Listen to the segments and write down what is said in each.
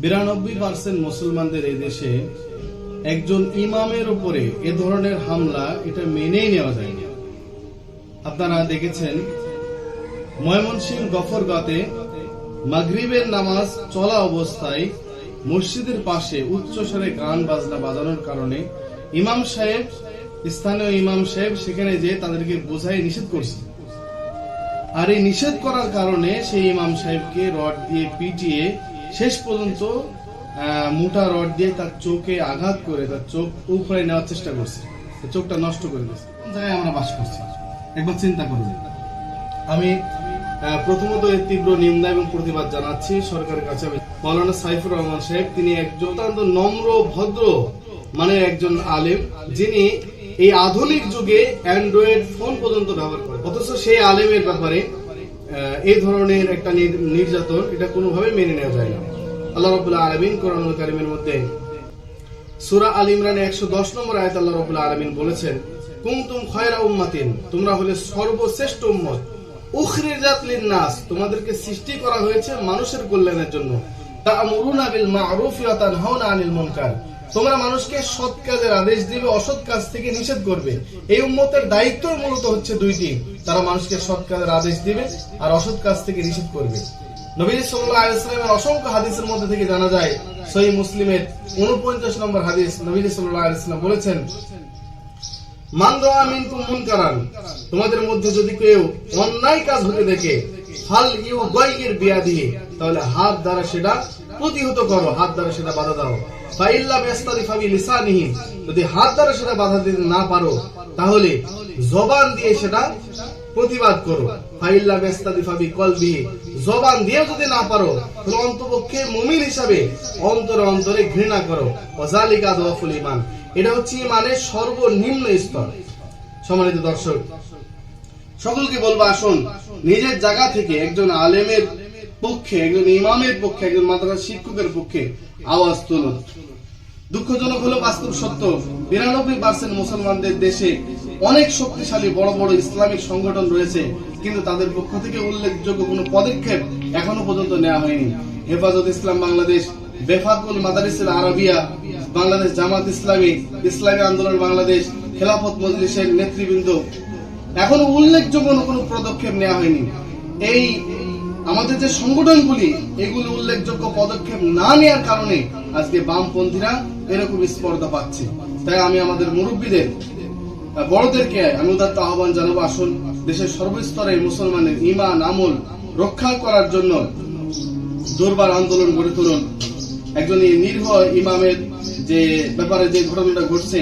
92% মুসলমানদের এই দেশে একজন ইমামের উপরে এ ধরনের হামলা এটা মেনেই নেওয়া যায় না। আপনারা দেখেছেন ময়মনসিংহ গফরগাঁতে মাগরিবের নামাজ চলা অবস্থায় মসজিদের পাশে উচ্চস্বরে গান বাজনা বাজানোর কারণে ইমাম সাহেব, স্থানীয় ইমাম সাহেব সেখানে যে তাদেরকে বোঝাই নিষেধ করছে। আর এই নিষেধ করার কারণে সেই ইমাম সাহেবকে রড দিয়ে পিটিয়ে শেষ পর্যন্ত মোটা রড দিয়ে তার চোখে আঘাত করে তার চোখ উপরে নেওয়ার চেষ্টা করছে, চোখটা নষ্ট করে দিয়েছে। জায়গায় আমরা বাস করছি, একবার চিন্তা করুন। আমি প্রথমত এর তীব্র নিন্দা এবং প্রতিবাদ জানাচ্ছি সরকারের কাছে। মাওলানা সাইফুর রহমান সাহেব তিনি একজন অত্যন্ত নম্র ভদ্র মানের একজন আলেম, যিনি এই আধুনিক যুগে অ্যান্ড্রয়েড ফোন পর্যন্ত ব্যবহার করে, অথচ সেই আলেমের ব্যাপারে এই ধরনের একটা নির্যাতন এটা কোনোভাবে মেনে নেওয়া যায় না। আল্লাহ রাব্বুল আলামিন কোরআনুল কারীমের মধ্যে সূরা আল ইমরানে 110 নম্বর আয়াত আল্লাহ রাব্বুল আলামিন বলেছেন, কুনতুম খায়রা উম্মাতিন, তোমরা হলে সর্বশ্রেষ্ঠ উম্মত, উখরিজাত লিন-নাস, তোমাদেরকে সৃষ্টি করা হয়েছে মানুষের কল্যাণের জন্য, তা'মুরুনা বিল মা'রুফি ওয়া তানহাউনা আনিল মুনকার, তোমরা মানুষকে সৎ কাজের আদেশ দিবে, অসৎ কাজ থেকে নিষেধ করবে। এই উম্মতের দায়িত্ব মূলত হচ্ছে দুইটি, তারা মানুষকে সৎ কাজের আদেশ দিবে আর অসৎ কাজ থেকে নিষেধ করবে। নবী সাল্লাল্লাহু আলাইহি ওয়াসাল্লামের অসংখ্য হাদিসের মধ্যে থেকে জানা যায়, সহিহ মুসলিমের 49 নম্বর হাদিস, নবী সাল্লাল্লাহু আলাইহি ওয়াসাল্লাম বলেছেন, মান রাআ মিনকুম মুনকারান, তোমাদের মধ্যে যদি কেউ অন্যায় কাজ হতে দেখে, ফাল ইউগাইয়ির বিয়াদিহি, তাহলে হাত দ্বারা সেটা প্রতিহত করো, হাত দ্বারা সেটা বাধা দাও। ফাইল্লা বিস্তারিফা বিলিসানিহি, যদি হাত দ্বারা সেটা বাধা দিতে না পারো তাহলে জবান দিয়ে সেটা প্রতিবাদ করো। ফাইল্লা বিস্তারিফা বিকলবিহি, জবান দিয়ে যদি না পারো তাহলে অন্তপক্ষে মুমিন হিসাবে অন্তরে অন্তরে ঘৃণা করো। ওয়াজালিকা দাওফুল ঈমান, এটা হচ্ছে ঈমানের সর্বনিম্ন স্তর। সম্মানিত দর্শক, সকলকে বলবো, আসুন নিজের জায়গা থেকে একজন আলেমের পক্ষে, একজন ইমামের পক্ষে, একজন মাদ্রাসা শিক্ষকের পক্ষে আওয়াজ তুলুন। দুঃখজনক হলো বাস্তব সত্য, 92% মুসলমানদের দেশে অনেক শক্তিশালী বড় বড় ইসলামিক সংগঠন রয়েছে, কিন্তু তাদের পক্ষ থেকে উল্লেখযোগ্য কোনো পদক্ষেপ এখনো পর্যন্ত নেওয়া হয়নি। হেফাজত ইসলাম বাংলাদেশ, বেফাকুল মাদারিসুল আরাবিয়া বাংলাদেশ, জামাত ইসলামী, ইসলামী আন্দোলন বাংলাদেশ, খেলাফত মজলিসের নেতৃবৃন্দ, এখনো উল্লেখযোগ্য কোনো পদক্ষেপ নেওয়া হয়নি। এই আমাদের যে সংগঠনগুলি, এগুলো উল্লেখযোগ্য পদক্ষেপ না নেওয়ার কারণে আজকে বামপন্থীরা এরকম স্পর্ধা পাচ্ছে। তাই আমি আমাদের মুরব্বীদের, বড়দেরকে আমি উদাত্ত আহ্বান জানাবো, আসুন দেশের সর্বস্তরে মুসলমানের ঈমান আমল রক্ষা করার জন্য জোরদার আন্দোলন গড়ে তুলুন। একজন নির্ভয় ইমামের যে ব্যাপারে যে ঘটনাটা ঘটছে,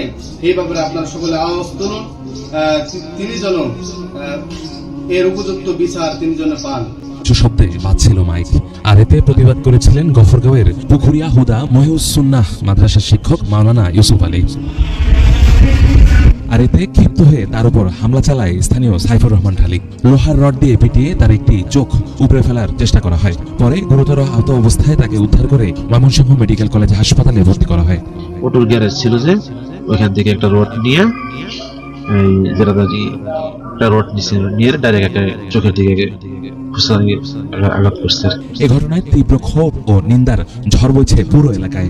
এই ব্যাপারে আপনারা সকলে আওয়াজ তুলুন, তিনি যেন এর উপযুক্ত বিচার তিনি যেন পান। শব্দে বাজছিল মাইক, আর এতে প্রতিবাদ করেছিলেন গফরগাঁওয়ের পুকুরিয়া হুদা মহিউস সুন্নাহ মাদ্রাসার শিক্ষক মাওলানা ইউসুফ আলী। আর এতে ক্ষিপ্ত হয়ে তার উপর হামলা চালায় স্থানীয় সাইফুর রহমান ঢালি। লোহার রড দিয়ে পিটিয়ে তার একটি চোখ উপড়ে ফেলার চেষ্টা করা হয়। পরে গুরুতর আহত অবস্থায় তাকে উদ্ধার করে ময়মনসিংহ মেডিকেল কলেজ হাসপাতালে ভর্তি করা হয়। অটোর গ্যারেজ ছিল যে, ওইখান থেকে একটা রড নিয়ে একটা রড নিয়ে ডাইরেক্ট একটা চোখের দিকে আঘাত করছে। এ ঘটনায় তীব্র ক্ষোভ ও নিন্দার ঝড় বইছে পুরো এলাকায়।